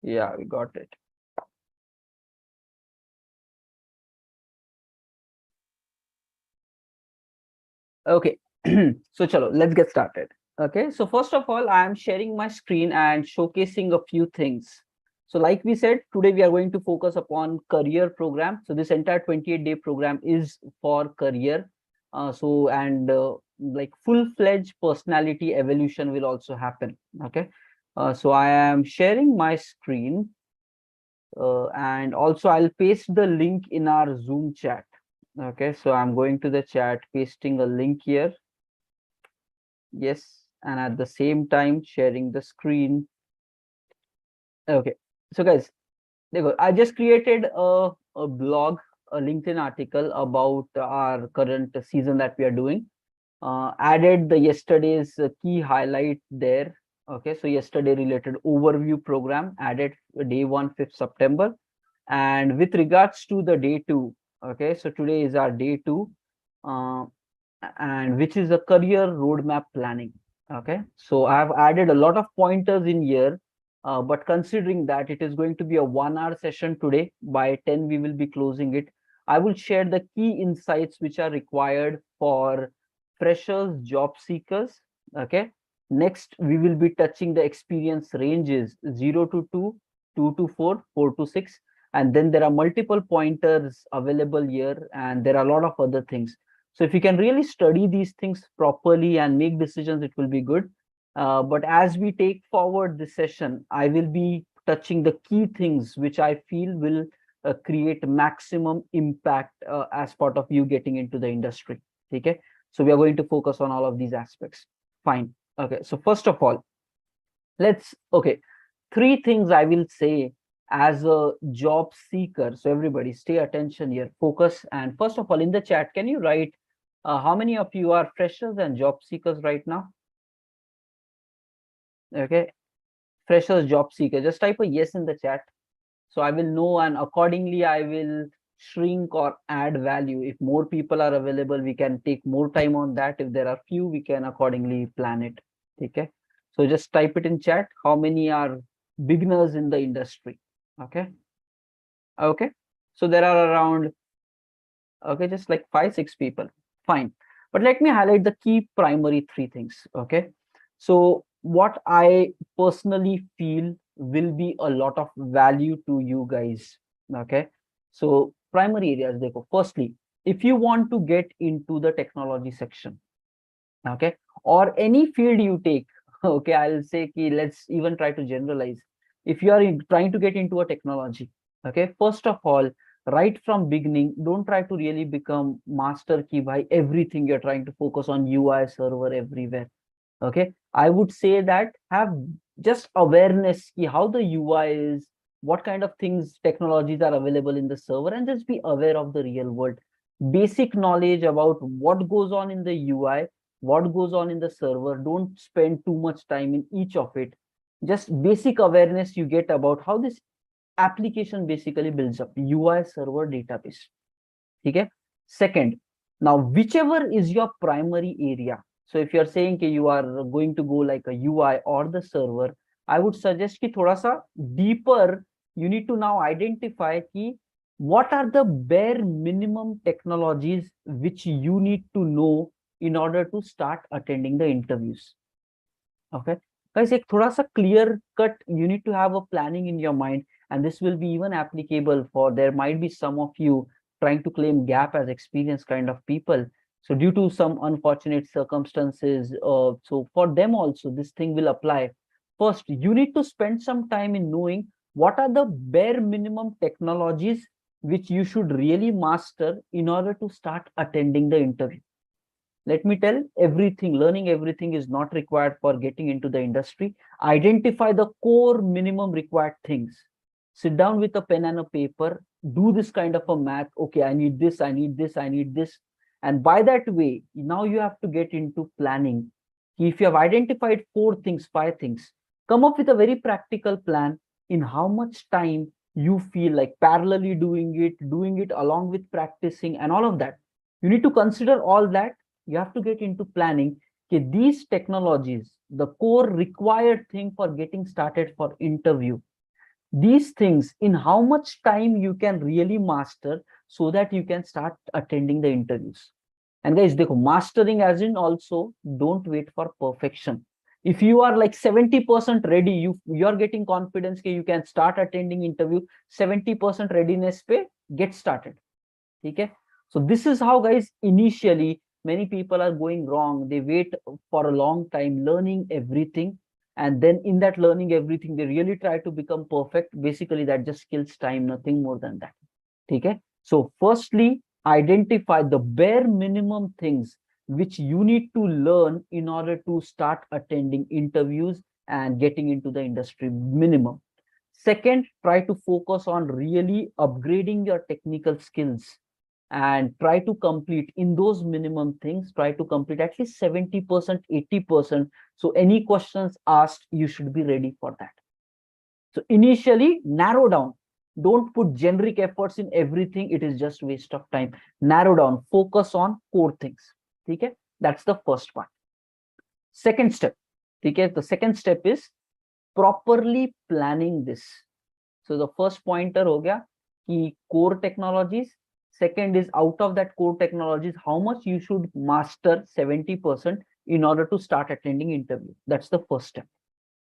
Yeah, we got it. Okay. So chalo, let's get started. Okay, so first of all, I am sharing my screen and showcasing a few things. So like we said, today we are going to focus upon career program. So this entire 28-day program is for career. Like full-fledged personality evolution will also happen. Okay. So I am sharing my screen, and also I'll paste the link in our Zoom chat. Okay, so I'm going to the chat, pasting a link here. Yes, and at the same time sharing the screen. Okay, so guys, there you go. I just created a blog, a LinkedIn article about our current season that we are doing. Added the yesterday's key highlight there. Okay, so yesterday related overview program added day 1, 5th September. And with regards to the day 2, okay, so today is our day 2, uh, and which is a career roadmap planning. Okay, so I have added a lot of pointers in here, but considering that it is going to be a 1 hour session today, by 10 we will be closing it. I will share the key insights which are required for freshers, job seekers. Okay, next we will be touching the experience ranges 0 to 2, 2 to 4, 4 to 6, and then there are multiple pointers available here, and there are a lot of other things. So if you can really study these things properly and make decisions, it will be good. But as we take forward this session, I will be touching the key things which I feel will create maximum impact as part of you getting into the industry. Okay, so we are going to focus on all of these aspects. Fine. Okay, so first of all, okay, 3 things I will say as a job seeker. So everybody stay attention here, focus. And first of all, in the chat, can you write how many of you are freshers and job seekers right now? Okay, freshers, job seeker, just type a yes in the chat, so I will know, and accordingly I will shrink or add value. If more people are available, we can take more time on that. If there are few, we can accordingly plan it. Okay, so just type it in chat, how many are beginners in the industry. Okay, okay, so there are around, okay, just like 5-6 people. Fine, but let me highlight the key primary 3 things. Okay, so what I personally feel will be a lot of value to you guys. Okay, so primary areas, they go. Firstly, if you want to get into the technology section, okay, or any field you take, okay, I'll say ki, let's even try to generalize. If you are trying to get into a technology, okay, first of all, right from beginning, don't try to really become master key by everything. You're trying to focus on UI server everywhere. Okay, I would say that have just awareness ki how the UI is, what kind of things, technologies are available in the server, and just be aware of the real world. Basic knowledge about what goes on in the UI, what goes on in the server. Don't spend too much time in each of it. Just basic awareness you get about how this application basically builds up UI server database. Okay, second, now whichever is your primary area, so if you're saying that you are going to go like a UI or the server, I would suggest ki thoda sa deeper, you need to now identify ki what are the bare minimum technologies which you need to know in order to start attending the interviews. Okay, guys, ek thoda sa clear cut, you need to have a planning in your mind, and this will be even applicable for, there might be some of you trying to claim gap as experience kind of people. So due to some unfortunate circumstances, so for them also this thing will apply. First, you need to spend some time in knowing what are the bare minimum technologies which you should really master in order to start attending the interview. Let me tell, everything, learning everything is not required for getting into the industry. Identify the core minimum required things. Sit down with a pen and a paper, do this kind of a math. Okay, I need this, I need this, I need this. And by that way, now you have to get into planning. If you have identified 4 things, 5 things, come up with a very practical plan in how much time you feel like parallelly doing it along with practicing and all of that. You need to consider all that. You have to get into planning. Okay, these technologies, the core required thing for getting started for interview, these things in how much time you can really master so that you can start attending the interviews. And guys, dekho, mastering as in also don't wait for perfection. If you are like 70% ready, you're getting confidence that you can start attending interview, 70% readiness pe get started. Okay, so this is how, guys, initially many people are going wrong. They wait for a long time learning everything, and then in that learning everything they really try to become perfect. Basically that just kills time, nothing more than that. Okay, so firstly, identify the bare minimum things which you need to learn in order to start attending interviews and getting into the industry. Minimum. Second, try to focus on really upgrading your technical skills and try to complete in those minimum things, try to complete at least 70%, 80%. So any questions asked, you should be ready for that. So initially narrow down, don't put generic efforts in everything, it is just waste of time. Narrow down, focus on core things. Okay, that's the first part. Second step, okay, the second step is properly planning this. So the first pointer ho gaya ki core technologies. Second is out of that core technologies, how much you should master 70% in order to start attending interview. That's the first step.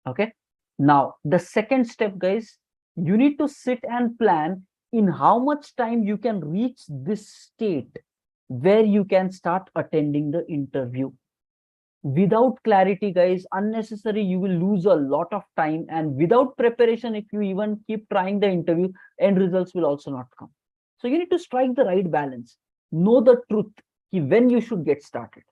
Okay. Now the second step, guys, you need to sit and plan in how much time you can reach this state where you can start attending the interview. Without clarity, guys, unnecessary, you will lose a lot of time, and without preparation, if you even keep trying the interview, end results will also not come. So you need to strike the right balance, know the truth when you should get started.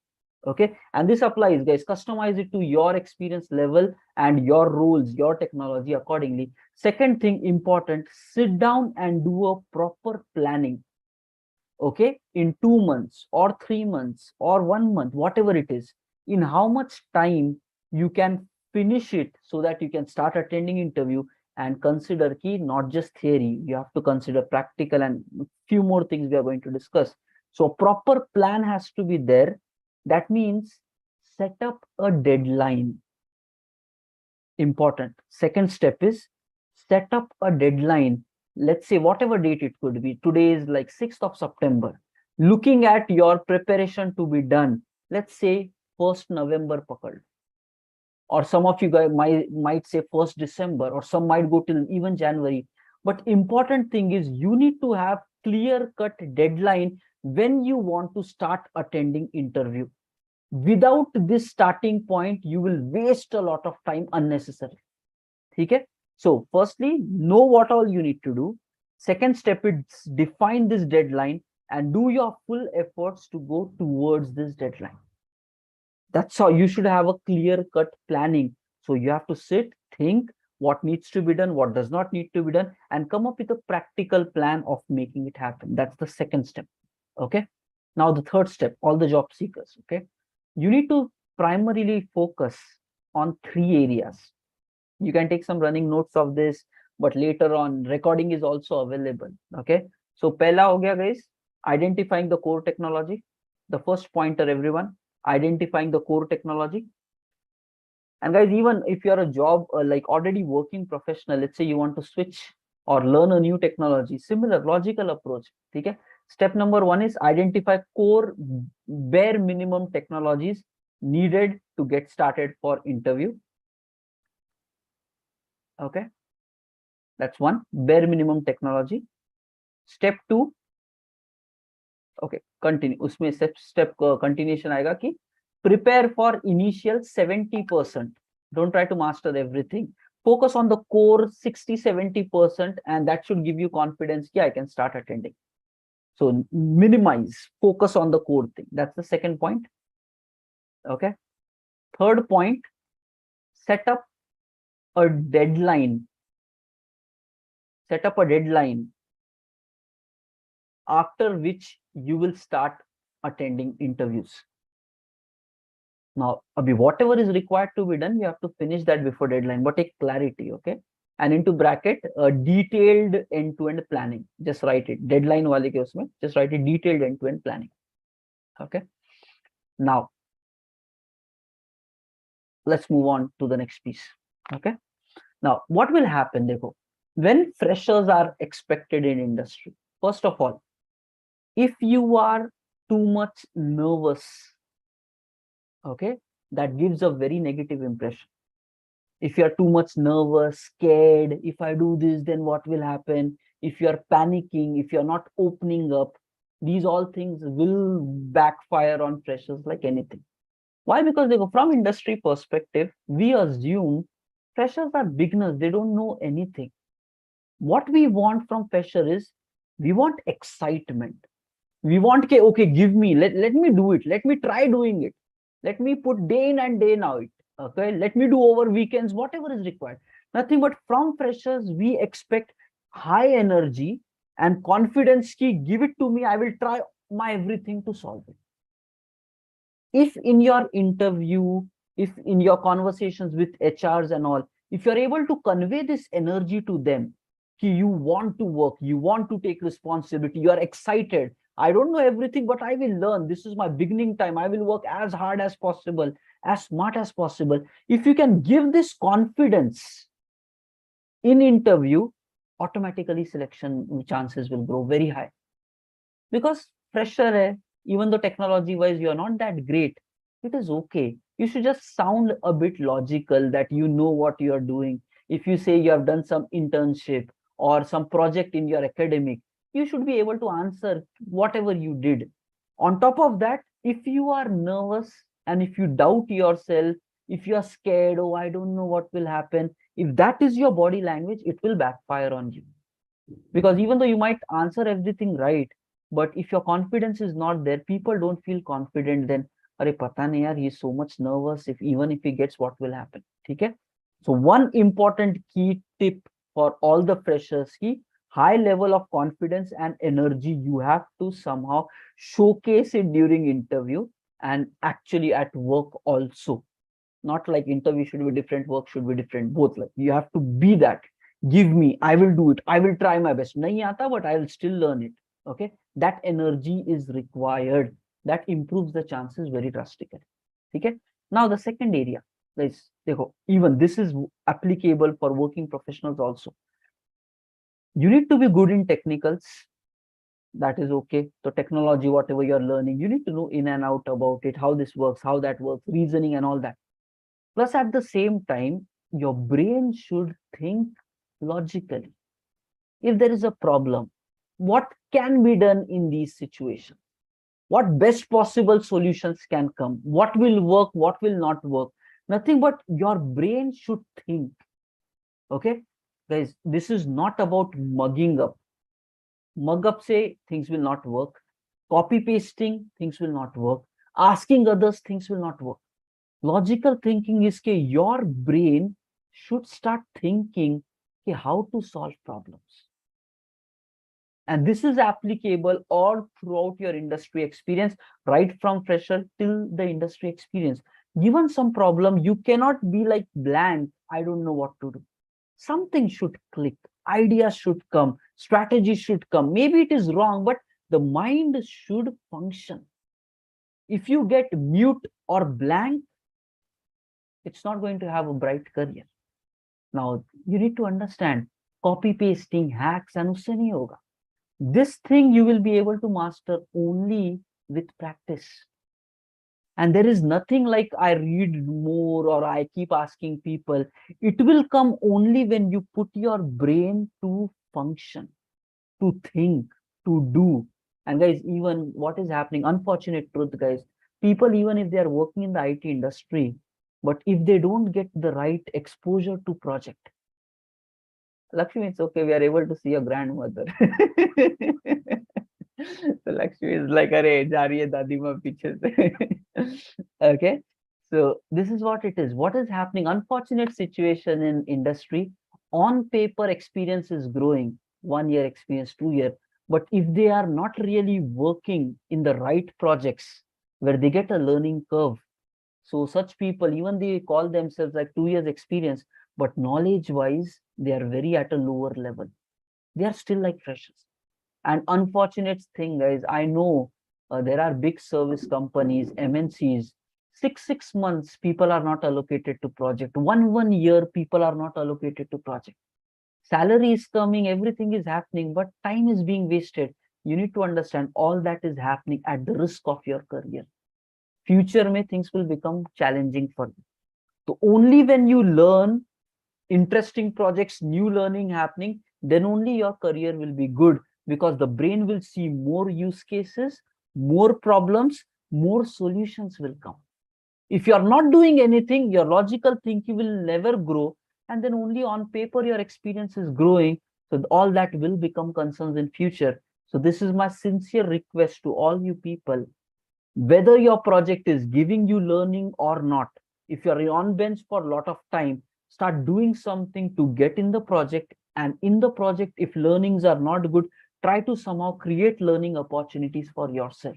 Okay, and this applies, guys, customize it to your experience level and your roles, your technology accordingly. Second thing important, sit down and do a proper planning. Okay, in 2 months or 3 months or 1 month, whatever it is, in how much time you can finish it so that you can start attending interview. And consider key not just theory, you have to consider practical and few more things we are going to discuss. So proper plan has to be there. That means set up a deadline. Important. Second step is set up a deadline. Let's say whatever date it could be. Today is like 6th of September. Looking at your preparation to be done, let's say 1st November pakad. Or some of you guys might say 1st December, or some might go till even January. But important thing is you need to have clear-cut deadline when you want to start attending interview. Without this starting point, you will waste a lot of time unnecessarily. Okay, so firstly, know what all you need to do. Second step is define this deadline and do your full efforts to go towards this deadline. That's how you should have a clear-cut planning. So you have to sit, think what needs to be done, what does not need to be done, and come up with a practical plan of making it happen. That's the second step. Okay, now the third step, all the job seekers. Okay, you need to primarily focus on 3 areas. You can take some running notes of this, but later on recording is also available. Okay, so pehla ho gaya, guys, identifying the core technology. The first pointer, everyone, identifying the core technology. And guys, even if you're a job like already working professional, let's say you want to switch or learn a new technology, similar logical approach. Okay, step number 1 is identify core bare minimum technologies needed to get started for interview. Okay, that's 1, bare minimum technology. Step 2, okay, continue, usme step continuation aayega ki prepare for initial 70%. Don't try to master everything, focus on the core 60-70%, and that should give you confidence. Yeah, I can start attending. So minimize, focus on the core thing. That's the second point. Okay, third point, set up a deadline. Set up a deadline after which you will start attending interviews. Now, whatever is required to be done, you have to finish that before deadline, but take clarity. Okay, and into bracket, detailed end-to-end planning. Just write it. Deadline wale ke usme, just write it, detailed end-to-end planning. Okay, now let's move on to the next piece. Okay, now what will happen, dekho, When freshers are expected in industry, first of all, if you are too much nervous, okay, that gives a very negative impression. If you're too much nervous, scared, if I do this, then what will happen? If you're panicking, if you're not opening up, these all things will backfire on freshers like anything. Why? Because they go from industry perspective, we assume freshers are beginners, they don't know anything. What we want from fresher is we want excitement. We want, okay, give me, let me do it, let me try doing it, let me put day in and day out, okay, let me do over weekends, whatever is required. Nothing but from freshers we expect high energy and confidence ki give it to me, I will try my everything to solve it. If in your interview, if in your conversations with HRs and all, if you're able to convey this energy to them, you want to work, you want to take responsibility, you are excited, I don't know everything, but I will learn, this is my beginning time, I will work as hard as possible, as smart as possible. If you can give this confidence in interview, automatically selection chances will grow very high. Because fresher, even though technology wise you're not that great, it is okay. You should just sound a bit logical that you know what you're doing. If you say you have done some internship or some project in your academic, you should be able to answer whatever you did. On top of that, if you are nervous and if you doubt yourself, if you are scared, oh, I don't know what will happen, if that is your body language, it will backfire on you. Because even though you might answer everything right, but if your confidence is not there, people don't feel confident, then अरे पता नहीं यार, he's so much nervous, if even if he gets, what will happen? Okay. So one important key tip for all the freshers ki high level of confidence and energy you have to somehow showcase it during interview and actually at work also. Not like interview should be different, work should be different, both. Like you have to be that. Give me, I will do it, I will try my best. Nahi aata, but I will still learn it. Okay, that energy is required. That improves the chances very drastically. Okay. Now the second area, guys, even this is applicable for working professionals also. You need to be good in technicals. That is okay. So technology, whatever you're learning, you need to know in and out about it, how this works, how that works, reasoning and all that. Plus, at the same time, your brain should think logically. If there is a problem, what can be done in these situations? What best possible solutions can come? What will work? What will not work? Nothing but your brain should think. Okay, guys, this is not about mugging up. Mug up, say things will not work. Copy pasting, things will not work. Asking others, things will not work. Logical thinking is that your brain should start thinking how to solve problems. And this is applicable all throughout your industry experience, right from fresher till the industry experience. Given some problem, you cannot be like blank, I don't know what to do. Something should click, ideas should come, strategy should come. Maybe it is wrong, but the mind should function. If you get mute or blank, it's not going to have a bright career. Now, you need to understand copy pasting hacks and usse nahi hoga. This thing you will be able to master only with practice. And there is nothing like I read more or I keep asking people. It will come only when you put your brain to function, to think, to do. And guys, even what is happening, unfortunate truth, guys, people, even if they are working in the IT industry, but if they don't get the right exposure to project, Lakshmi, it's okay, we are able to see your grandmother. So Lakshmi is like, "Arey, ja rahi hai dadi ma piche se." Okay, so this is what it is. What is happening? Unfortunate situation in industry. On paper, experience is growing. 1 year experience, 2 year. But if they are not really working in the right projects where they get a learning curve, so such people, even they call themselves like 2 years experience, but knowledge wise, they are very at a lower level. They are still like freshers. And unfortunate thing, guys, I know there are big service companies, MNCs, six months people are not allocated to project. One year people are not allocated to project. salary is coming, everything is happening, but time is being wasted. You need to understand all that is happening at the risk of your career. Future may things will become challenging for you. So only when you learn interesting projects, new learning happening, then only your career will be good, because the brain will see more use cases, more problems, more solutions will come. If you are not doing anything, your logical thinking will never grow, and then only on paper your experience is growing. So all that will become concerns in future. So this is my sincere request to all you people, whether your project is giving you learning or not. If you're on bench for a lot of time, start doing something to get in the project. And in the project, if learnings are not good, try to somehow create learning opportunities for yourself.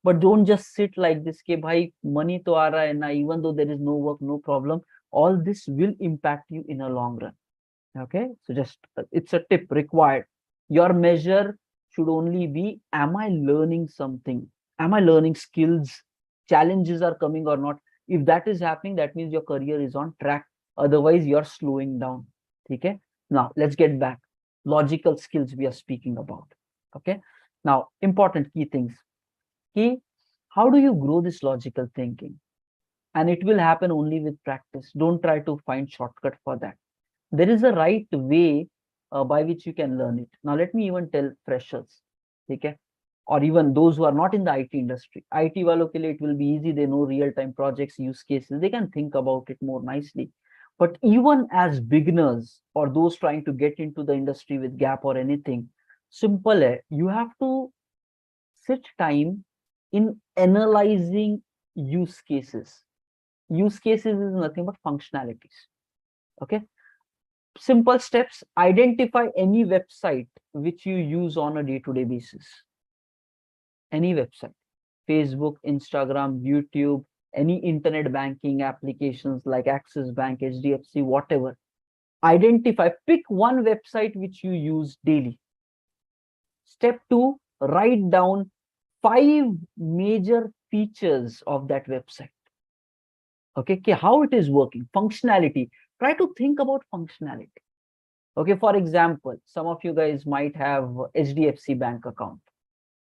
But don't just sit like this, ke bhai money to aa raha hai na, even though there is no work, no problem. All this will impact you in a long run. Okay, so just it's a tip required. Your measure should only be, am I learning something? Am I learning skills? Challenges are coming or not? If that is happening, that means your career is on track. Otherwise you're slowing down. Okay, now let's get back. Logical skills we are speaking about. Okay, now important key things. Key, how do you grow this logical thinking? And it will happen only with practice. Don't try to find shortcut for that. There is a right way by which you can learn it. Now let me even tell freshers, okay, or even those who are not in the IT industry. IT walo ke liye it will be easy. They know real-time projects, use cases. They can think about it more nicely. But even as beginners or those trying to get into the industry with gap or anything, simple hai, you have to sit time in analyzing use cases. Use cases is nothing but functionalities. Okay, simple steps. Identify any website which you use on a day-to-day basis. Any website, Facebook, Instagram, YouTube, any internet banking applications like Axis Bank, SDFC, whatever. Identify, pick one website which you use daily. Step 2, write down 5 major features of that website. Okay, how it is working, functionality. Try to think about functionality. Okay, for example, some of you guys might have SDFC bank account.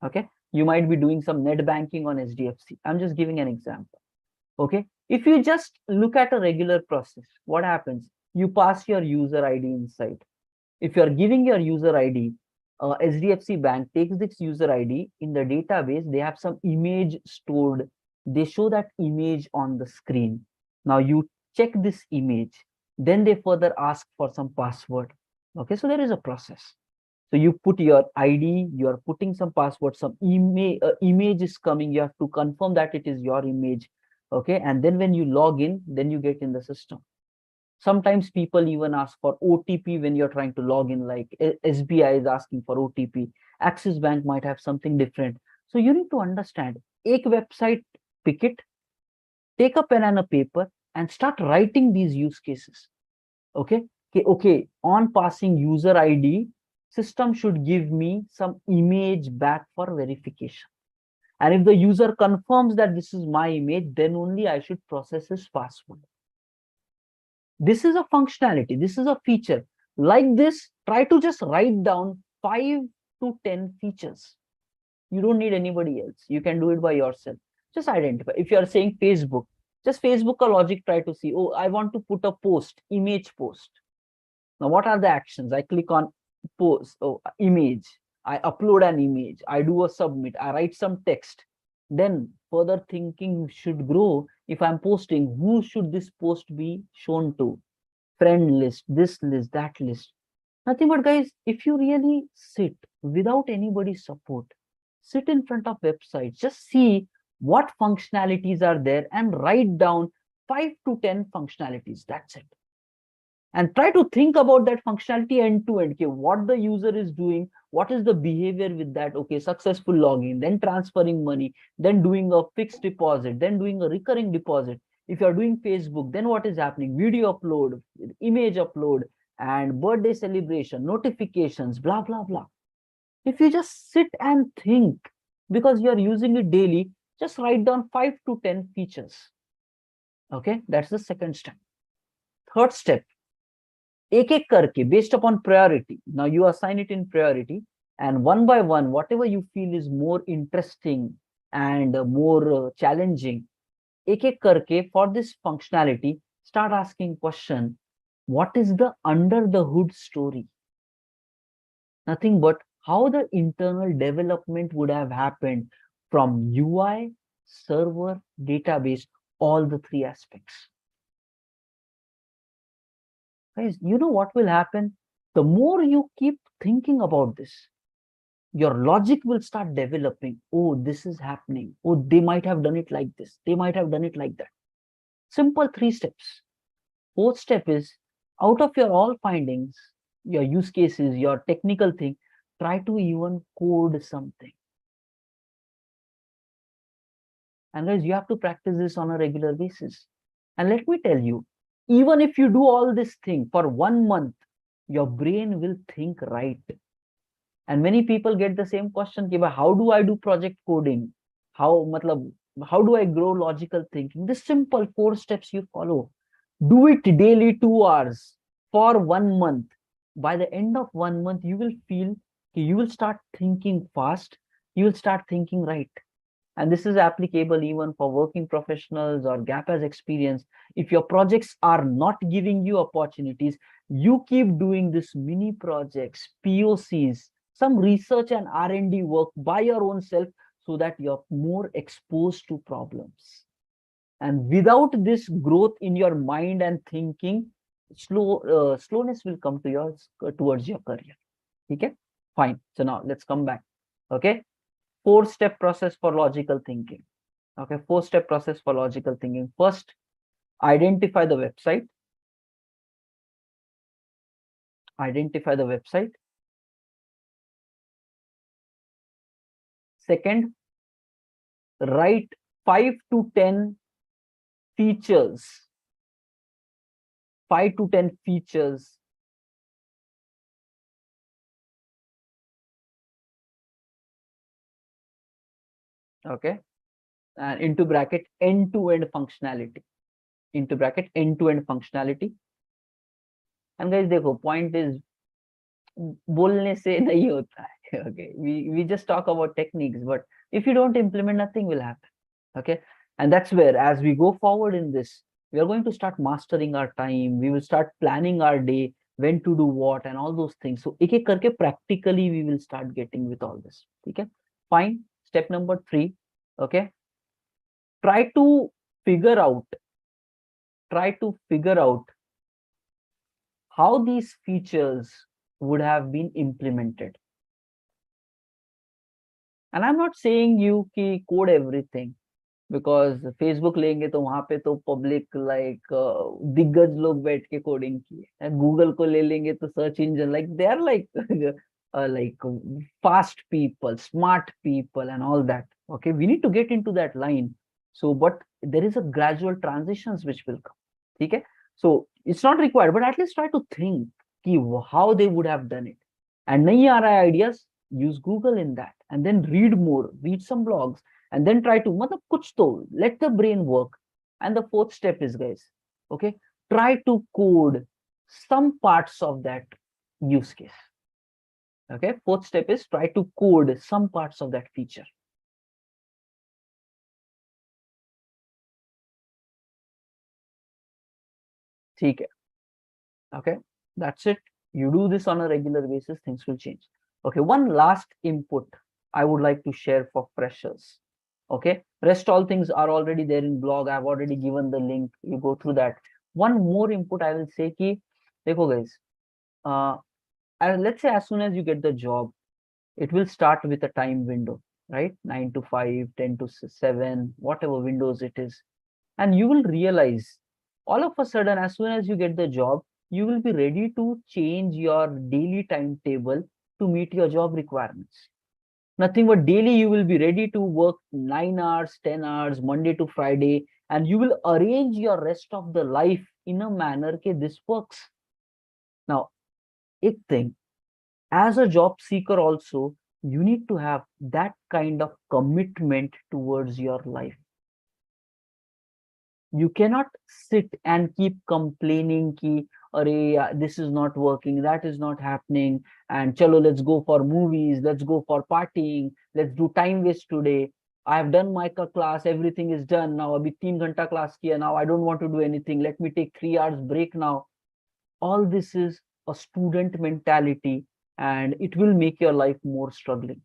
Okay, you might be doing some net banking on SDFC. I'm just giving an example. Okay, if you just look at a regular process, what happens? You pass your user ID inside. If you're giving your user ID, SDFC bank takes this user ID in the database. They have some image stored. They show that image on the screen. Now you check this image. Then they further ask for some password. Okay, so there is a process. So you put your ID, you are putting some password, some image is coming. You have to confirm that it is your image. Okay, and then when you log in, then you get in the system. Sometimes people even ask for OTP when you're trying to log in, like SBI is asking for OTP. Axis Bank might have something different. So you need to understand, एक website, pick it, take a pen and a paper and start writing these use cases. Okay, okay, on passing user ID, system should give me some image back for verification. And if the user confirms that this is my image, then only I should process his password. This is a functionality. This is a feature. Like this, try to just write down 5 to 10 features. You don't need anybody else. You can do it by yourself. Just identify. If you are saying Facebook, just Facebook a logic, try to see, oh, I want to put a post, image post. Now, what are the actions? I click on post, oh, image. I upload an image. I do a submit. I write some text. Then further thinking should grow. If I'm posting, who should this post be shown to? Friend list, this list, that list. Nothing but, guys, if you really sit without anybody's support, sit in front of websites, just see what functionalities are there and write down 5 to 10 functionalities. That's it. And try to think about that functionality end to end. Okay, what the user is doing, what is the behavior with that? Okay, successful login, then transferring money, then doing a fixed deposit, then doing a recurring deposit. If you're doing Facebook, then what is happening? Video upload, image upload, and birthday celebration, notifications, blah, blah, blah. If you just sit and think, because you're using it daily, just write down 5 to 10 features. Okay, that's the second step. Third step, एक एक करके based upon priority. Now you assign it in priority, and one by one, whatever you feel is more interesting and more challenging, एक एक करके for this functionality, start asking question. What is the under the hood story? Nothing but how the internal development would have happened from UI, server, database, all the three aspects. Guys, you know what will happen? The more you keep thinking about this, your logic will start developing. Oh, this is happening. Oh, they might have done it like this. They might have done it like that. Simple 3 steps. Fourth step is, out of your all findings, your use cases, your technical thing, try to even code something. And guys, you have to practice this on a regular basis. And let me tell you, even if you do all this thing for 1 month, your brain will think right. And many people get the same question, how do I do project coding? How do I grow logical thinking? This simple 4 steps you follow. Do it daily 2 hours for 1 month. By the end of 1 month, you will feel, you will start thinking fast. You will start thinking right. And this is applicable even for working professionals or gap as experience. If your projects are not giving you opportunities, you keep doing this mini projects, POCs, some research and R&D work by your own self, so that you're more exposed to problems. And without this growth in your mind and thinking, slowness will come to towards your career. Okay, fine. So now let's come back. Okay, 4-step process for logical thinking. Okay, 4-step process for logical thinking. First, identify the website. Identify the website. Second, write 5 to 10 features. 5 to 10 features. Okay, and into bracket end-to-end functionality. Into bracket end-to-end functionality. And guys, देखो, point is, बोलने से नहीं होता है. Okay, we just talk about techniques, but if you don't implement, nothing will happen. Okay, and that's where, as we go forward in this, we are going to start mastering our time. We will start planning our day, when to do what, and all those things. So एक एक करके practically we will start getting with all this. Okay, fine. Step number 3. Okay, try to figure out how these features would have been implemented. And I'm not saying you ki code everything, because Facebook लेंगे तो वहां पे तो public like दिग्गज लोग बैठ के coding किए. Google को ले लेंगे तो search engine, like they are like like fast people, smart people, and all that. Okay, we need to get into that line. So, but there is a gradual transitions which will come. Okay, so it's not required, but at least try to think ki how they would have done it. And nahi aa raha hai ideas, use Google in that, and then read more, read some blogs, and then try to kuch to let the brain work. And the 4th step is, guys, okay, try to code some parts of that use case. Okay, 4th step is try to code some parts of that feature. ठीक है. Okay, that's it. You do this on a regular basis, things will change. Okay, one last input I would like to share for freshers. Okay, rest all things are already there in blog. I've already given the link. You go through that. One more input I will say ki, dekho guys, let's say as soon as you get the job, it will start with a time window, right? 9 to 5, 10 to 7, whatever windows it is. And you will realize all of a sudden, as soon as you get the job, you will be ready to change your daily timetable to meet your job requirements. Nothing but daily you will be ready to work 9 hours, 10 hours, Monday to Friday, and you will arrange your rest of the life in a manner that this works. Now, एक thing, as a job seeker also, you need to have that kind of commitment towards your life. You cannot sit and keep complaining ki, this is not working, that is not happening, and chalo, let's go for movies, let's go for partying, let's do time waste today. I have done my class, everything is done now. Abhi 3 ghanta class kiya, now I don't want to do anything. Let me take 3 hours break now. All this is a student mentality, and it will make your life more struggling.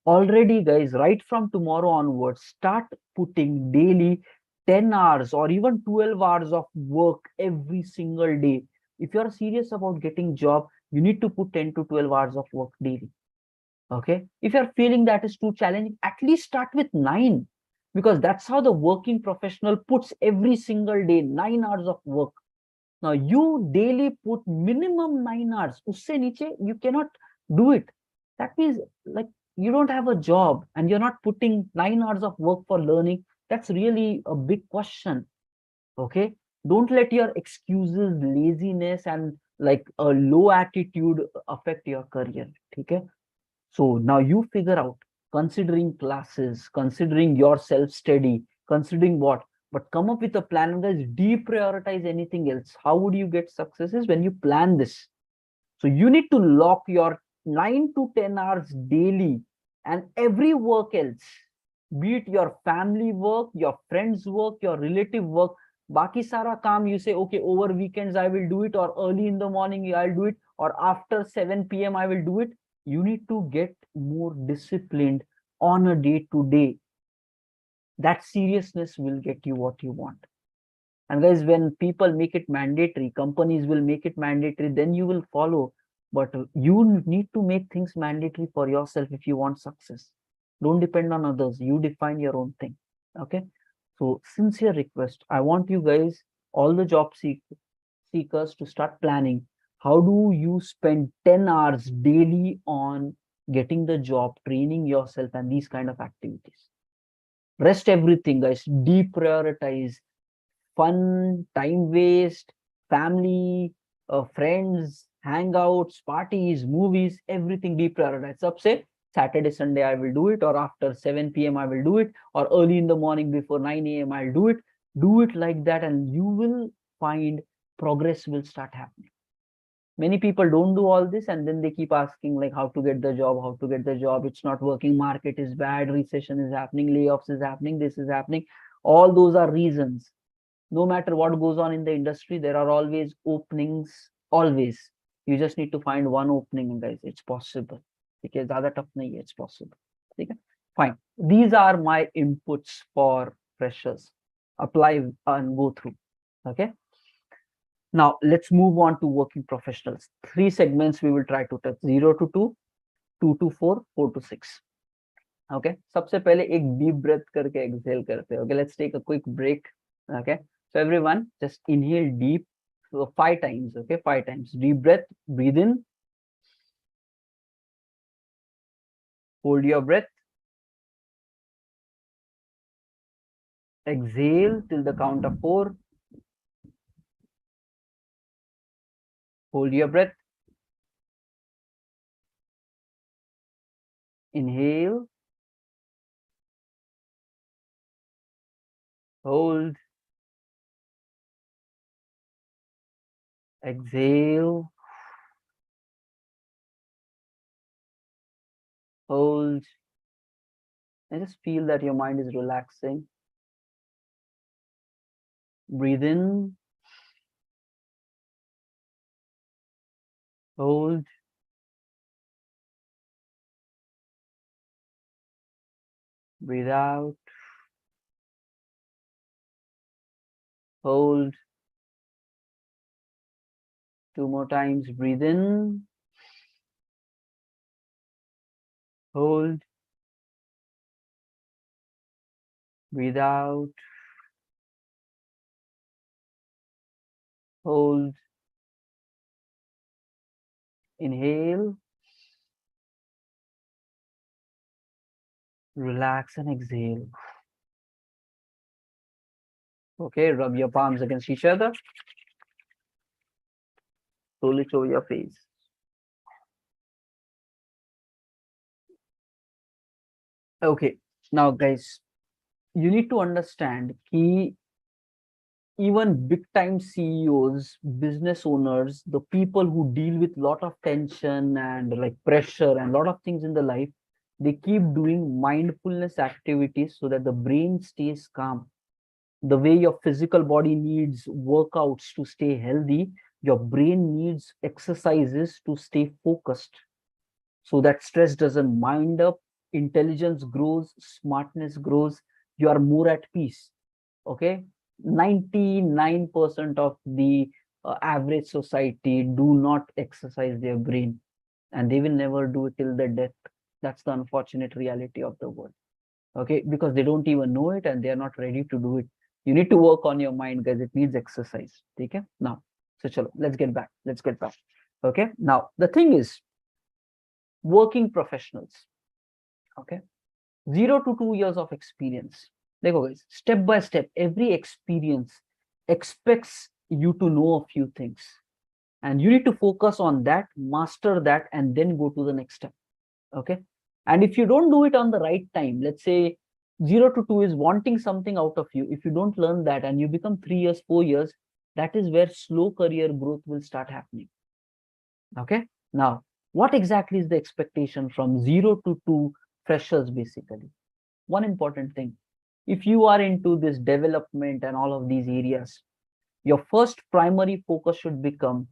Already, guys, right from tomorrow onwards, start putting daily 10 hours or even 12 hours of work every single day. If you are serious about getting job, you need to put 10 to 12 hours of work daily. Okay. If you're feeling that is too challenging, at least start with 9, because that's how the working professional puts every single day 9 hours of work. Now you daily put minimum 9 hours. Usse niche you cannot do it. That means, like, you don't have a job and you're not putting 9 hours of work for learning. That's really a big question. Okay. Don't let your excuses, laziness, and like a low attitude affect your career. Okay. So now you figure out, considering classes, considering your self-study, considering what, but come up with a plan and guys, deprioritize anything else. How would you get successes when you plan this? So you need to lock your 9 to 10 hours daily, and every work else, be it your family work, your friends work, your relative work, baki sara kaam you say, okay, over weekends I will do it, or early in the morning I'll do it, or after 7 p.m. I will do it. You need to get more disciplined on a day to day. That seriousness will get you what you want. And guys, when people make it mandatory, companies will make it mandatory, then you will follow. But you need to make things mandatory for yourself if you want success. Don't depend on others. You define your own thing. Okay. So sincere request. I want you guys, all the seekers, to start planning. How do you spend 10 hours daily on getting the job, training yourself, and these kind of activities? Rest everything, guys. Deprioritize fun, time waste, family, friends, hangouts, parties, movies, everything deprioritize. Subset, Saturday, Sunday, I will do it, or after 7 p.m., I will do it, or early in the morning before 9 a.m., I'll do it. Do it like that, and you will find progress will start happening. Many people don't do all this, and then they keep asking, like, how to get the job, how to get the job. It's not working, market is bad, recession is happening, layoffs is happening, this is happening. All those are reasons. No matter what goes on in the industry, there are always openings, always. You just need to find one opening, guys. It's possible. Because zyada tough nahi hai, it's possible. Okay? Fine. These are my inputs for freshers. Apply and go through. Okay. Now let's move on to working professionals. 3 segments we will try to touch: 0 to 2, 2 to 4, 4 to 6. Okay. सबसे पहले एक deep breath करके exhale करते हैं. Okay. Let's take a quick break. Okay. So everyone, just inhale deep, so 5 times. Okay. 5 times. Deep breath. Breathe in. Hold your breath. Exhale till the count of 4. Hold your breath. Inhale. Hold. Exhale. Hold. And just feel that your mind is relaxing. Breathe in. Hold. Breathe out. Hold. 2 more times. Breathe in. Hold. Breathe out. Hold. Inhale. Relax and exhale. Okay, rub your palms against each other. Slowly show your face. Okay, now guys, you need to understand key even big time CEOs, business owners, the people who deal with lot of tension and like pressure and lot of things in the life, they keep doing mindfulness activities so that the brain stays calm. The way your physical body needs workouts to stay healthy, your brain needs exercises to stay focused, so that stress doesn't mind up, intelligence grows, smartness grows, you are more at peace. Okay, 99% of the average society do not exercise their brain, and they will never do it till their death. That's the unfortunate reality of the world. Okay, because they don't even know it and they are not ready to do it. You need to work on your mind, guys. It needs exercise. Okay, now, so chalo, let's get back. Okay, now the thing is, working professionals, okay, 0 to 2 years of experience. देखो guys, step by step, every experience expects you to know a few things, and you need to focus on that, master that, and then go to the next step. Okay, and if you don't do it on the right time, let's say 0 to 2 is wanting something out of you. If you don't learn that and you become 3 years, 4 years, that is where slow career growth will start happening. Okay, now what exactly is the expectation from 0 to 2 freshers? Basically, one important thing, if you are into this development and all of these areas, your first primary focus should become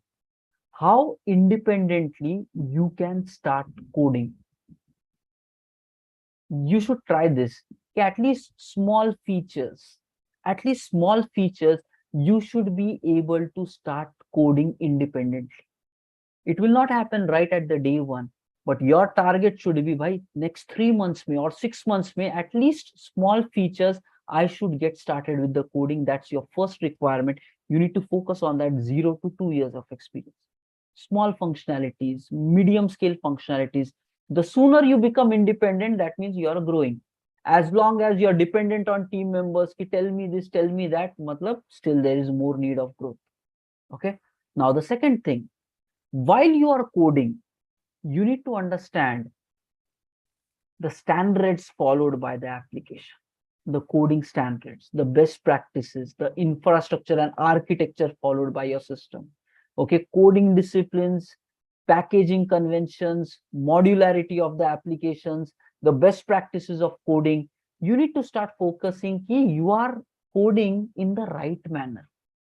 how independently you can start coding. You should try this. At least small features, you should be able to start coding independently. It will not happen right at the day one, but your target should be by next 3 months may or 6 months may, at least small features I should get started with the coding. That's your first requirement. You need to focus on that 0 to 2 years of experience. Small functionalities, medium scale functionalities. The sooner you become independent, that means you are growing. As long as you're dependent on team members, ki tell me this, tell me that, matlab, still there is more need of growth. Okay. Now the second thing, while you are coding, you need to understand the standards followed by the application, the coding standards, the best practices, the infrastructure and architecture followed by your system. Okay, coding disciplines, packaging conventions, modularity of the applications, the best practices of coding. You need to start focusing ki you are coding in the right manner,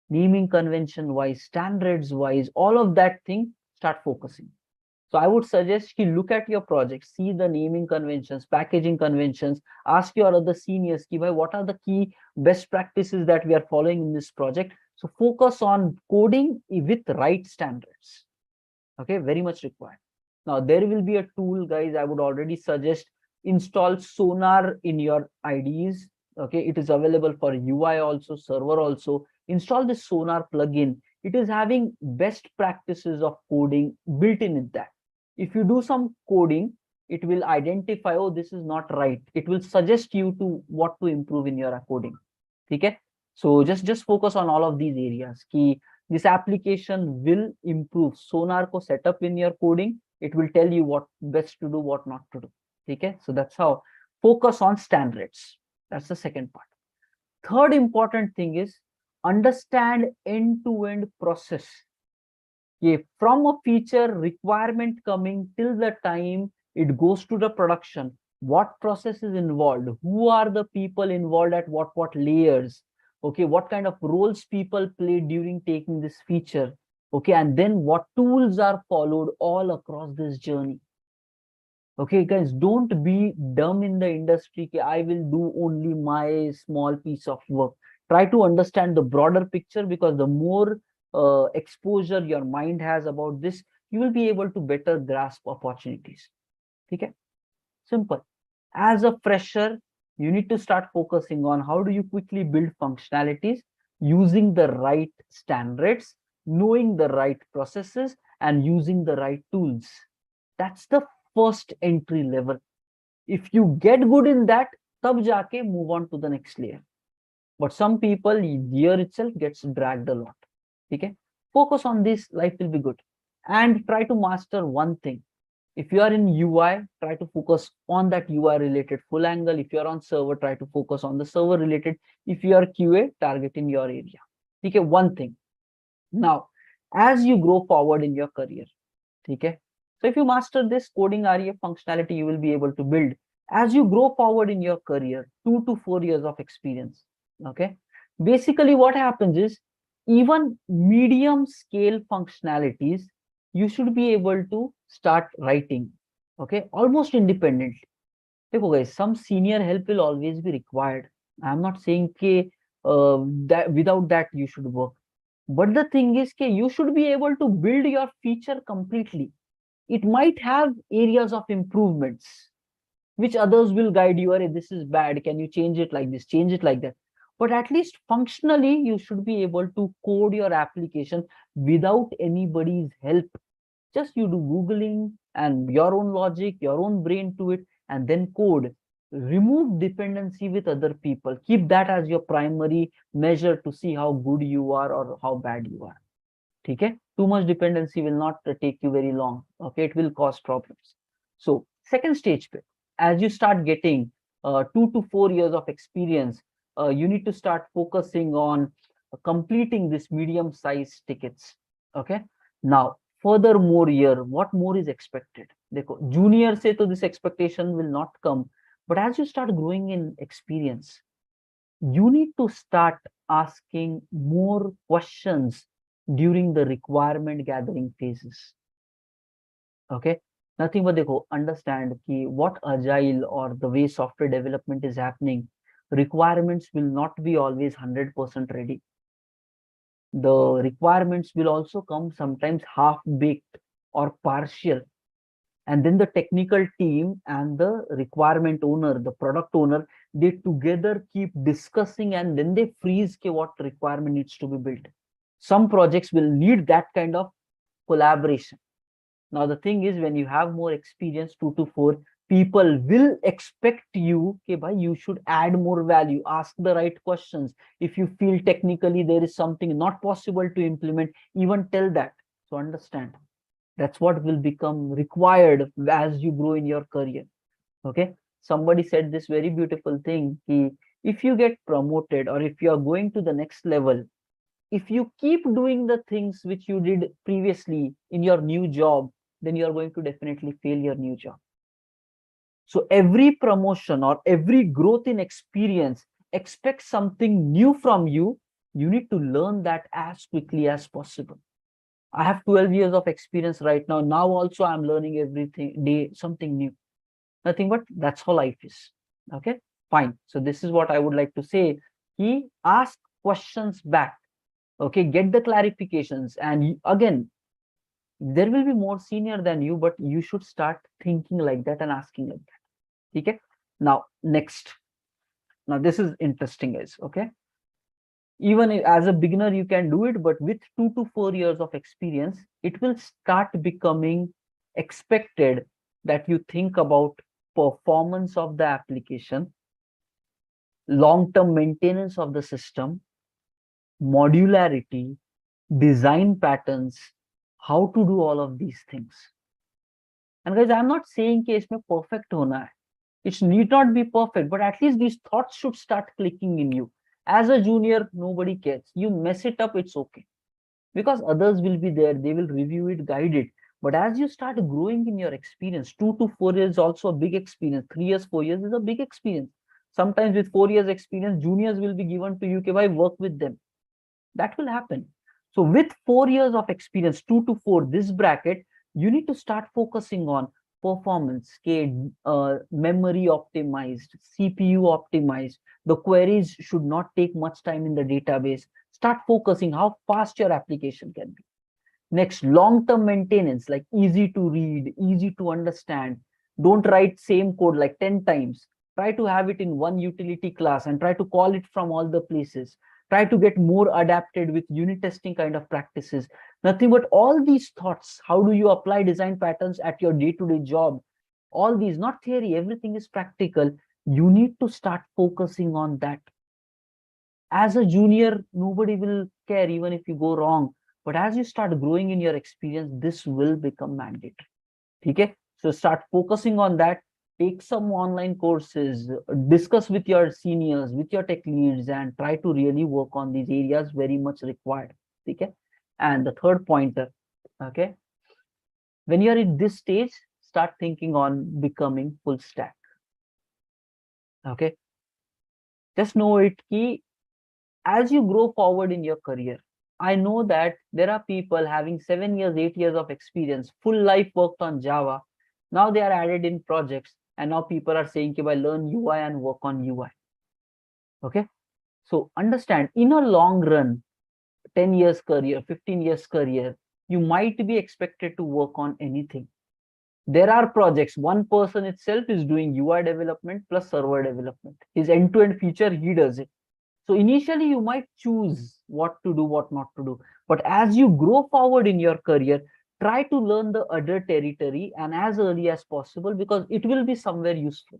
naming convention wise, standards wise, all of that thing, start focusing. So I would suggest you look at your project, see the naming conventions, packaging conventions, ask your other seniors, what are the key best practices that we are following in this project. So focus on coding with right standards. Okay, very much required. Now there will be a tool, guys. I would already suggest install Sonar in your IDs. Okay, it is available for UI also, server also. Install this Sonar plugin. It is having best practices of coding built in that. If you do some coding, it will identify, oh, this is not right. It will suggest you to what to improve in your coding. Okay, so just focus on all of these areas. Key, this application will improve. Sonar ko set up in your coding. It will tell you what best to do, what not to do. Okay, so that's how. Focus on standards. That's the second part. Third important thing is understand end-to-end process. From a feature requirement coming till the time it goes to the production, what process is involved, who are the people involved at what layers, okay, what kind of roles people play during taking this feature, okay, and then what tools are followed all across this journey. Okay, guys, don't be dumb in the industry. I will do only my small piece of work. Try to understand the broader picture, because the more exposure your mind has about this, you will be able to better grasp opportunities. Okay, simple. As a fresher, you need to start focusing on how do you quickly build functionalities using the right standards, knowing the right processes, and using the right tools. That's the first entry level. If you get good in that, tab jaake move on to the next layer. But some people, year itself gets dragged a lot. Okay, focus on this, life will be good. And try to master one thing. If you are in UI, try to focus on that UI related full angle. If you are on server, try to focus on the server related. If you are QA, target in your area. Okay, one thing. Now, as you grow forward in your career, okay, so if you master this coding REF functionality, you will be able to build as you grow forward in your career, 2 to 4 years of experience. Okay, basically what happens is even medium scale functionalities you should be able to start writing. Okay, almost independently. देखो guys, some senior help will always be required. I'm not saying that without that you should work, but the thing is you should be able to build your feature completely. It might have areas of improvements which others will guide you. This is bad, can you change it like this, change it like that? But at least functionally you should be able to code your application without anybody's help. Just you do googling and your own logic, your own brain to it, and then code. Remove dependency with other people. Keep that as your primary measure to see how good you are or how bad you are. Okay, too much dependency will not take you very long. Okay, it will cause problems. So second stage, as you start getting 2 to 4 years of experience, you need to start focusing on completing this medium size tickets. Okay, now furthermore here, what more is expected? देखो, junior से तो this expectation will not come, but as you start growing in experience, you need to start asking more questions during the requirement gathering phases. Okay, nothing but देखो, understand कि what agile or the way software development is happening, requirements will not be always 100% ready. The requirements will also come sometimes half baked or partial, and then the technical team and the requirement owner, the product owner, they together keep discussing and then they freeze what requirement needs to be built. Some projects will need that kind of collaboration. Now the thing is, when you have more experience, 2 to 4, people will expect you you should add more value, ask the right questions. If you feel technically there is something not possible to implement, even tell that. So understand, that's what will become required as you grow in your career. Okay, somebody said this very beautiful thing, if you get promoted or if you are going to the next level, if you keep doing the things which you did previously in your new job, then you are going to definitely fail your new job. So every promotion or every growth in experience expects something new from you. You need to learn that as quickly as possible. I have 12 years of experience right now. Now also I'm learning everything day, something new. Nothing but that's how life is. Okay, fine. So this is what I would like to say. Ask questions back. Okay, get the clarifications. And again, there will be more senior than you, but you should start thinking like that and asking like that. Okay, now next. Now this is interesting, guys. Okay, even as a beginner you can do it, but with 2 to 4 years of experience, it will start becoming expected that you think about performance of the application, long-term maintenance of the system, modularity, design patterns, how to do all of these things. And guys, I'm not saying कि इसमें perfect होना है. It need not be perfect, but at least these thoughts should start clicking in you. As a junior, nobody cares. You mess it up, it's okay. Because others will be there, they will review it, guide it. But as you start growing in your experience, 2 to 4 years is also a big experience. 3 years, 4 years is a big experience. Sometimes with 4 years experience, juniors will be given to you, okay, work with them. That will happen. So with 4 years of experience, 2 to 4, this bracket, you need to start focusing on performance, memory optimized, CPU optimized. The queries should not take much time in the database. Start focusing how fast your application can be. Next, long-term maintenance, like easy to read, easy to understand. Don't write same code like 10 times. Try to have it in one utility class and try to call it from all the places. Try to get more adapted with unit testing kind of practices. Nothing but all these thoughts. How do you apply design patterns at your day-to-day job? All these, not theory, everything is practical. You need to start focusing on that. As a junior, nobody will care even if you go wrong. But as you start growing in your experience, this will become mandatory. Okay? So start focusing on that. take some online courses, discuss with your seniors, with your tech leads, and try to really work on these areas very much required. Okay. And the third pointer, okay, when you're in this stage, start thinking on becoming full stack. Okay. Just know it key as you grow forward in your career. I know that there are people having 7 years, 8 years of experience, full life worked on Java. Now they are added in projects, and now people are saying, "If I learn UI and work on UI." Okay. So understand, in a long run, 10 years career, 15 years career, you might be expected to work on anything. There are projects, one person itself is doing UI development plus server development. His end-to-end feature, he does it. So initially you might choose what to do, what not to do. But as you grow forward in your career, try to learn the other territory and as early as possible, because it will be somewhere useful.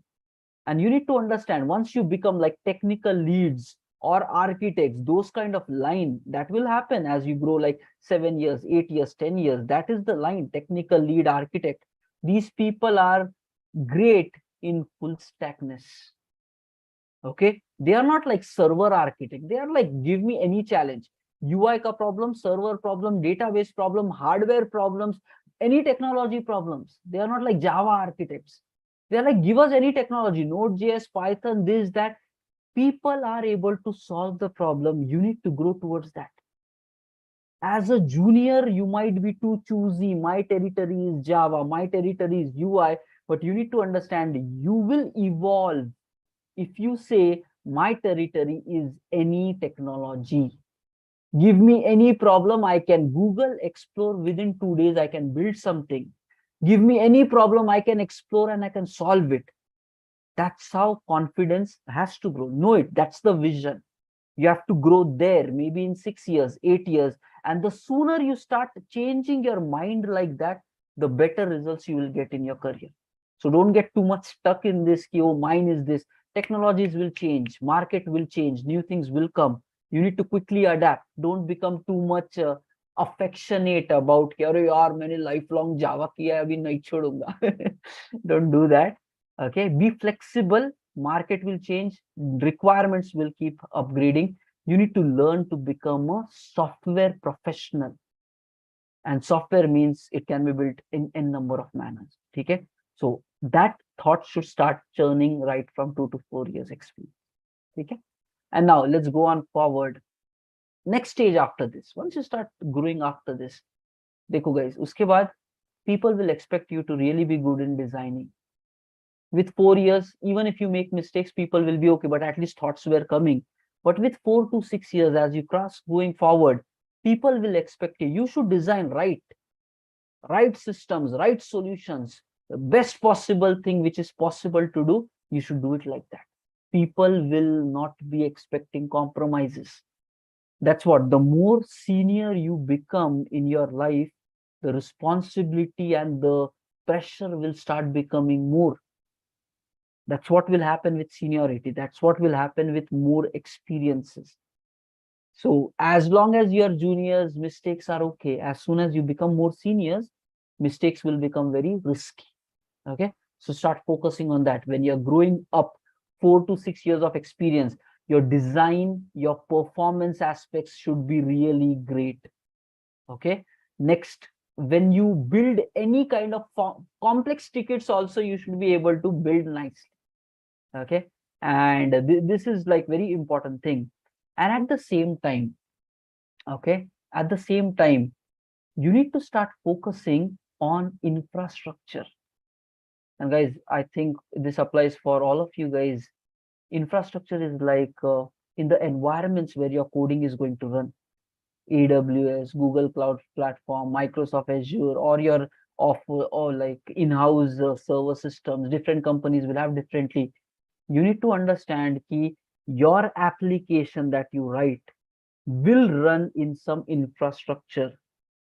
And you need to understand, once you become like technical leads or architects, those kind of line that will happen as you grow, like 7 years, 8 years, 10 years. That is the line, technical lead, architect. These people are great in full stackness. Okay, they are not like server architect. They are like, give me any challenge, UI ka problem, server problem, database problem, hardware problems, any technology problems. They are not like Java architects. They're like, give us any technology, Node.js, Python, this, that. People are able to solve the problem. You need to grow towards that. As a junior, you might be too choosy. My territory is Java, my territory is UI, but you need to understand, you will evolve if you say, my territory is any technology. Give me any problem, I can Google, explore, within 2 days, I can build something. Give me any problem, I can explore and I can solve it. That's how confidence has to grow. Know it. That's the vision. You have to grow there, maybe in 6 years, 8 years. And the sooner you start changing your mind like that, the better results you will get in your career. So don't get too much stuck in this, oh, mine is this. Technologies will change, market will change, new things will come. You need to quickly adapt. Don't become too much affectionate about, अरे यार मैंने lifelong Java किया है, अभी नहीं छोड़ूंगा. Don't do that. Okay, be flexible. Market will change, requirements will keep upgrading. You need to learn to become a software professional, and software means it can be built in n number of manners. Okay, so that thought should start churning right from 2 to 4 years experience. Okay, and now let's go on forward. Next stage after this, once you start growing after this, देखो guys, उसके बाद people will expect you to really be good in designing. With 4 years, even if you make mistakes, people will be okay, but at least thoughts were coming. But with 4 to 6 years, as you cross going forward, people will expect you should design right systems, right solutions, the best possible thing which is possible to do. You should do it like that. People will not be expecting compromises. That's what, the more senior you become in your life, the responsibility and the pressure will start becoming more. That's what will happen with seniority. That's what will happen with more experiences. So as long as you are juniors, mistakes are okay. As soon as you become more seniors, mistakes will become very risky. Okay, so start focusing on that. When you're growing up, 4 to 6 years of experience, your design, your performance aspects should be really great. Okay, next, when you build any kind of complex tickets also, you should be able to build nicely. Okay, and this is like very important thing. And at the same time, okay, at the same time, you need to start focusing on infrastructure. And guys, I think this applies for all of you guys. Infrastructure is like in the environments where your coding is going to run. AWS, Google Cloud Platform, Microsoft Azure, or your or like in-house server systems. Different companies will have differently. You need to understand that your application that you write will run in some infrastructure,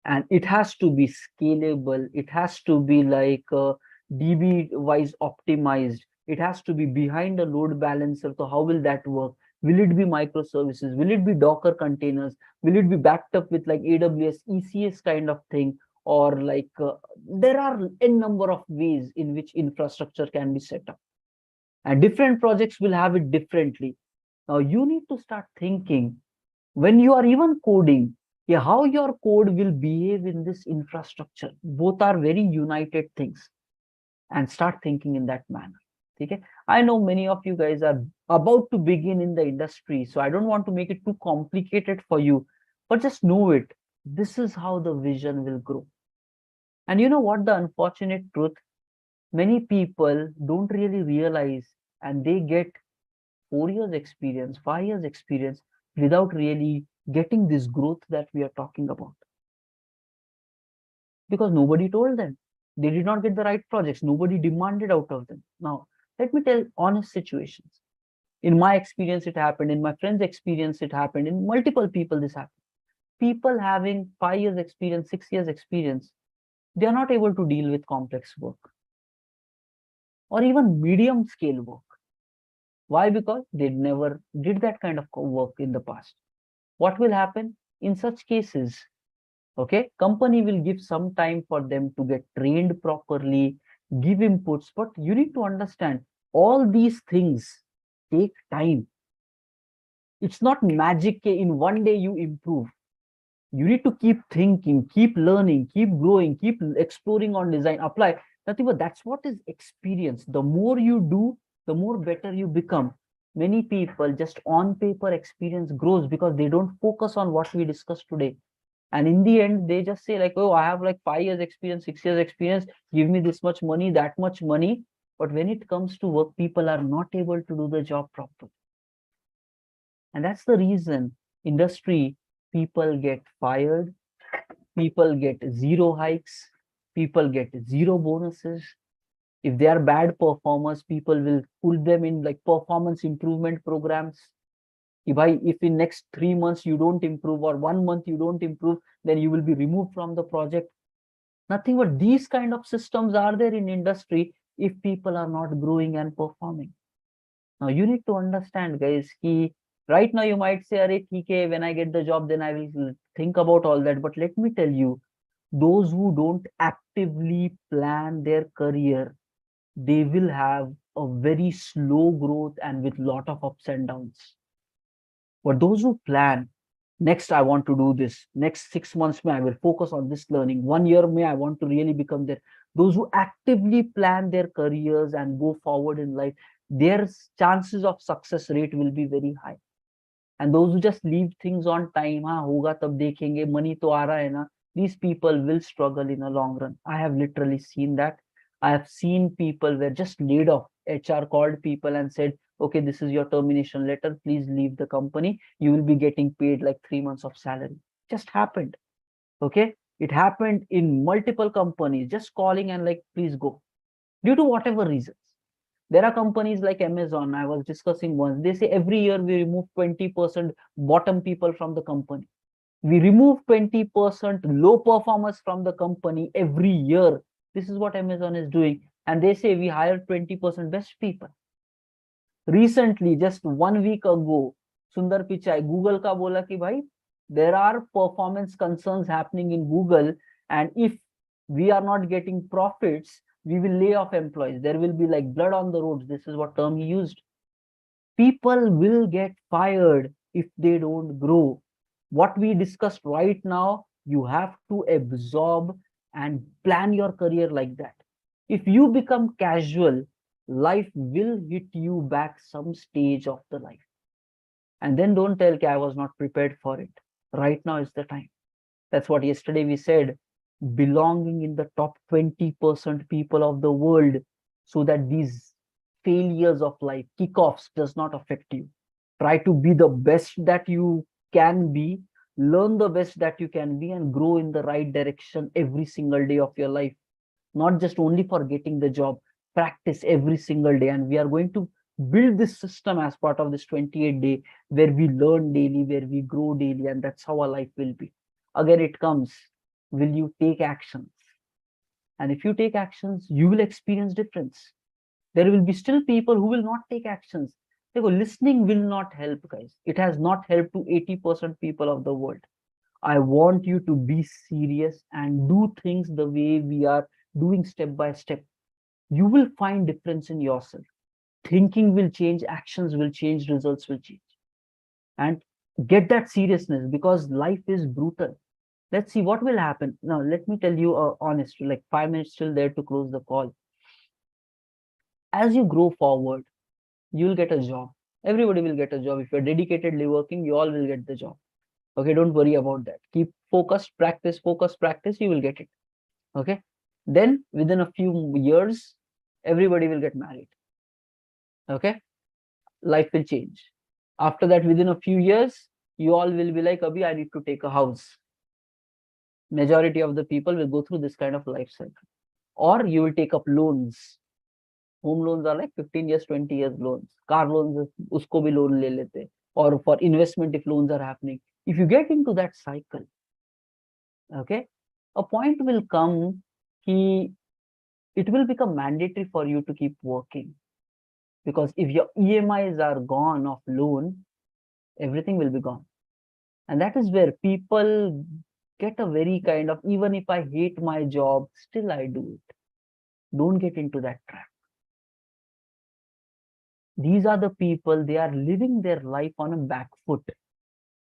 and it has to be scalable. It has to be like DB wise optimized. It has to be behind a load balancer. So how will that work? Will it be microservices? Will it be Docker containers? Will it be backed up with like AWS ECS kind of thing? or like there are n number of ways in which infrastructure can be set up, and different projects will have it differently. Now you need to start thinking when you are even coding, yeah, how your code will behave in this infrastructure. Both are very united things, and start thinking in that manner. Okay, I know many of you guys are about to begin in the industry, so I don't want to make it too complicated for you, but just know it. This is how the vision will grow. And you know what the unfortunate truth? Many people don't really realize, and they get 4 years experience, 5 years experience without really getting this growth that we are talking about. Because nobody told them. They did not get the right projects. Nobody demanded out of them. Now, let me tell honest situations. In my experience, it happened. In my friend's experience, it happened. In multiple people, this happened. People having 5 years experience, 6 years experience, they are not able to deal with complex work or even medium scale work. Why? Because they never did that kind of work in the past. What will happen in such cases? Okay, company will give some time for them to get trained properly, give inputs, but you need to understand all these things take time. It's not magic in one day you improve. You need to keep thinking, keep learning, keep growing, keep exploring on design, apply. Nothing but that's what is experience. The more you do, the more better you become. Many people just on paper experience grows because they don't focus on what we discussed today. And in the end, they just say like, oh, I have like 5 years experience, 6 years experience, give me this much money, that much money. But when it comes to work, people are not able to do the job properly. And that's the reason industry, people get fired, people get zero hikes, people get zero bonuses. If they are bad performers, people will put them in like performance improvement programs. If in next 3 months you don't improve, or 1 month you don't improve, then you will be removed from the project. Nothing but these kind of systems are there in industry if people are not growing and performing. Now you need to understand, guys, right now you might say, Arey, TK, when I get the job, then I will think about all that. But let me tell you, those who don't actively plan their career, they will have a very slow growth and with lot of ups and downs. But those who plan, next I want to do this, next 6 months may I will focus on this learning, 1 year may I want to really become there. Those who actively plan their careers and go forward in life, their chances of success rate will be very high. And those who just leave things on time, हाँ होगा तब देखेंगे, money तो आ रहा है ना, these people will struggle in a long run. I have literally seen that. I have seen people were just laid off. HR called people and said, okay, this is your termination letter, please leave the company, you will be getting paid like 3 months of salary. Just happened. Okay, it happened in multiple companies, just calling and like, please go, due to whatever reasons. There are companies like Amazon, I was discussing once, they say every year we remove 20% bottom people from the company. We remove 20% low performers from the company every year. This is what Amazon is doing. And they say we hire 20% best people. Recently, just 1 week ago, Sundar Pichai, Google ka bola ki bhai, there are performance concerns happening in Google, and if we are not getting profits, we will lay off employees. There will be like blood on the roads. This is what term he used. People will get fired if they don't grow. What we discussed right now, you have to absorb and plan your career like that. If you become casual, life will hit you back some stage of the life. And then don't tell I was not prepared for it. Right now is the time. That's what yesterday we said, belonging in the top 20% people of the world, so that these failures of life, kickoffs, does not affect you. Try to be the best that you can be, learn the best that you can be, and grow in the right direction every single day of your life. Not just only for getting the job, practice every single day. And we are going to build this system as part of this 28-day, where we learn daily, where we grow daily, and that's how our life will be. Again, it comes, will you take actions? And if you take actions, you will experience difference. There will be still people who will not take actions. Listening will not help, guys. It has not helped to 80% people of the world. I want you to be serious and do things the way we are doing step by step. You will find difference in yourself. Thinking will change, actions will change, results will change. And get that seriousness, because life is brutal. Let's see what will happen. Now, let me tell you honest, like 5 minutes still there to close the call. As you grow forward, you'll get a job. Everybody will get a job. If you're dedicatedly working, you all will get the job. Okay, don't worry about that. Keep focus, practice, you will get it. Okay. Then within a few years, everybody will get married. Okay. Life will change. After that, within a few years, you all will be like, Abhi, I need to take a house. Majority of the people will go through this kind of life cycle. Or you will take up loans. Home loans are like 15 years, 20 years loans. Car loans, usko bhi loan le lete. Or for investment, if loans are happening. If you get into that cycle, okay, a point will come, it will become mandatory for you to keep working. Because if your EMIs are gone of loan, everything will be gone. And that is where people get a very kind of, even if I hate my job, still I do it. Don't get into that trap. These are the people, they are living their life on a back foot,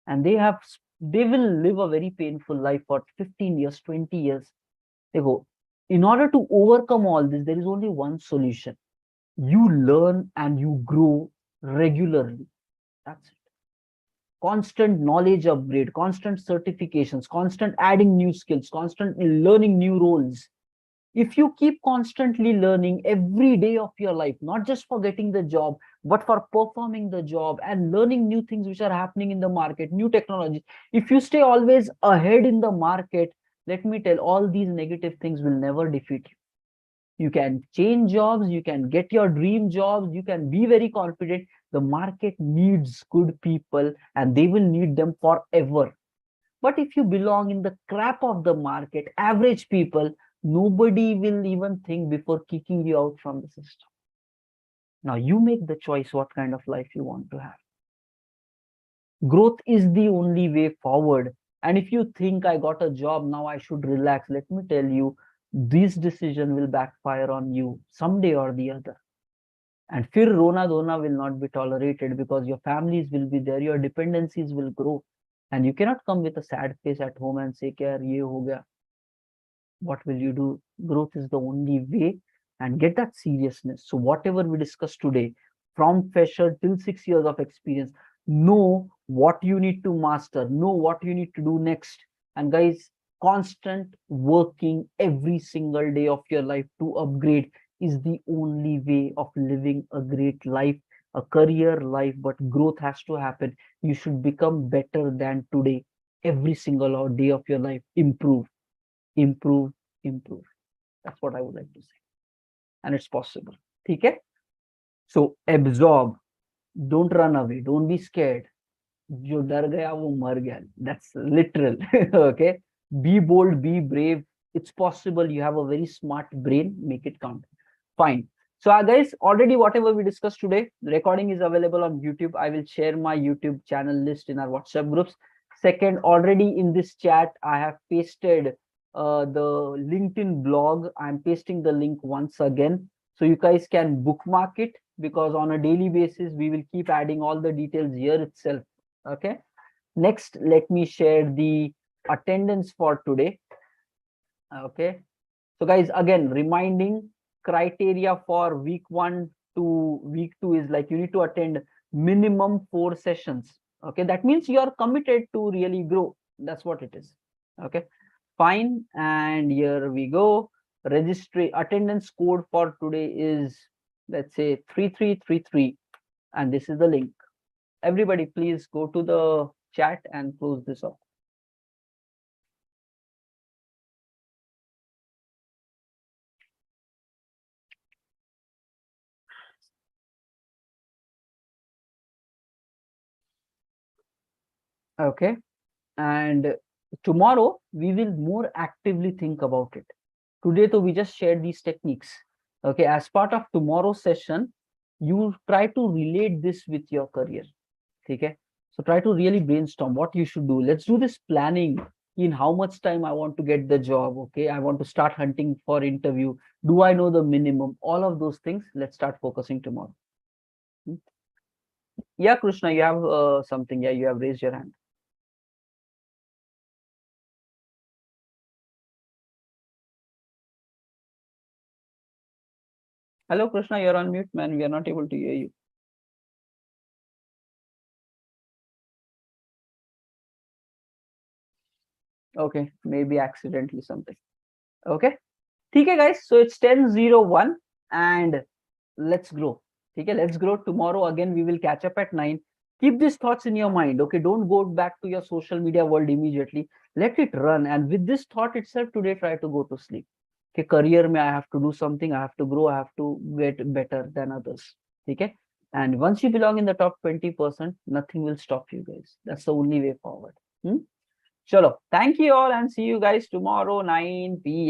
and they will live a very painful life for 15 years, 20 years. They go, in order to overcome all this, there is only one solution. You learn and you grow regularly. That's it. Constant knowledge upgrade, constant certifications, constant adding new skills, constantly learning new roles. If you keep constantly learning every day of your life, not just for getting the job, but for performing the job and learning new things which are happening in the market, new technologies, if you stay always ahead in the market, let me tell, all these negative things will never defeat you. You can change jobs, you can get your dream jobs, you can be very confident. The market needs good people and they will need them forever. But if you belong in the crap of the market, average people, nobody will even think before kicking you out from the system. Now you make the choice what kind of life you want to have. Growth is the only way forward. And if you think I got a job, now I should relax, let me tell you, this decision will backfire on you someday or the other. And fir rona dona will not be tolerated, because your families will be there, your dependencies will grow. And you cannot come with a sad face at home and say, Kya, ye ho gaya. What will you do? Growth is the only way, and get that seriousness. So whatever we discussed today, from fresher till 6 years of experience, know what you need to master, know what you need to do next. And guys, constant working every single day of your life to upgrade is the only way of living a great life, a career life. But growth has to happen. You should become better than today. Every single day of your life, improve, improve, improve. That's what I would like to say. And it's possible. Okay? So absorb, don't run away, don't be scared. Jo dar gaya wo mar gaya. That's literal. Okay? Be bold, be brave. It's possible. You have a very smart brain, make it count. Fine. So guys, already whatever we discussed today, the recording is available on YouTube. I will share my YouTube channel list in our WhatsApp groups. Second, already in this chat, I have pasted the LinkedIn blog. I'm pasting the link once again, so you guys can bookmark it, because on a daily basis, we will keep adding all the details here itself. Okay. Next, let me share the attendance for today. Okay. So guys, again, reminding, criteria for week 1 to week 2 is like you need to attend minimum 4 sessions. Okay. That means you are committed to really grow. That's what it is. Okay. Fine. And here we go. Registry attendance code for today is, let's say, 3333. And this is the link. Everybody, please go to the chat and close this up. Okay. And tomorrow we will more actively think about it. Today, though, we just shared these techniques. Okay. As part of tomorrow's session, you try to relate this with your career. Okay. So try to really brainstorm what you should do. Let's do this planning in how much time I want to get the job. Okay, I want to start hunting for interview. Do I know the minimum? All of those things. Let's start focusing tomorrow. Yeah, Krishna, you have something. Yeah, you have raised your hand. Hello, Krishna, you're on mute, man. We are not able to hear you. Okay, maybe accidentally something. Okay. Okay, guys. So it's 10:01 and let's grow. Okay, let's grow. Tomorrow again, we will catch up at 9. Keep these thoughts in your mind. Okay, don't go back to your social media world immediately. Let it run. And with this thought itself, today try to go to sleep. Okay, career mein I have to do something. I have to grow. I have to get better than others. Okay. And once you belong in the top 20%, nothing will stop you guys. That's the only way forward. Chalo. Thank you all and see you guys tomorrow 9 p.m.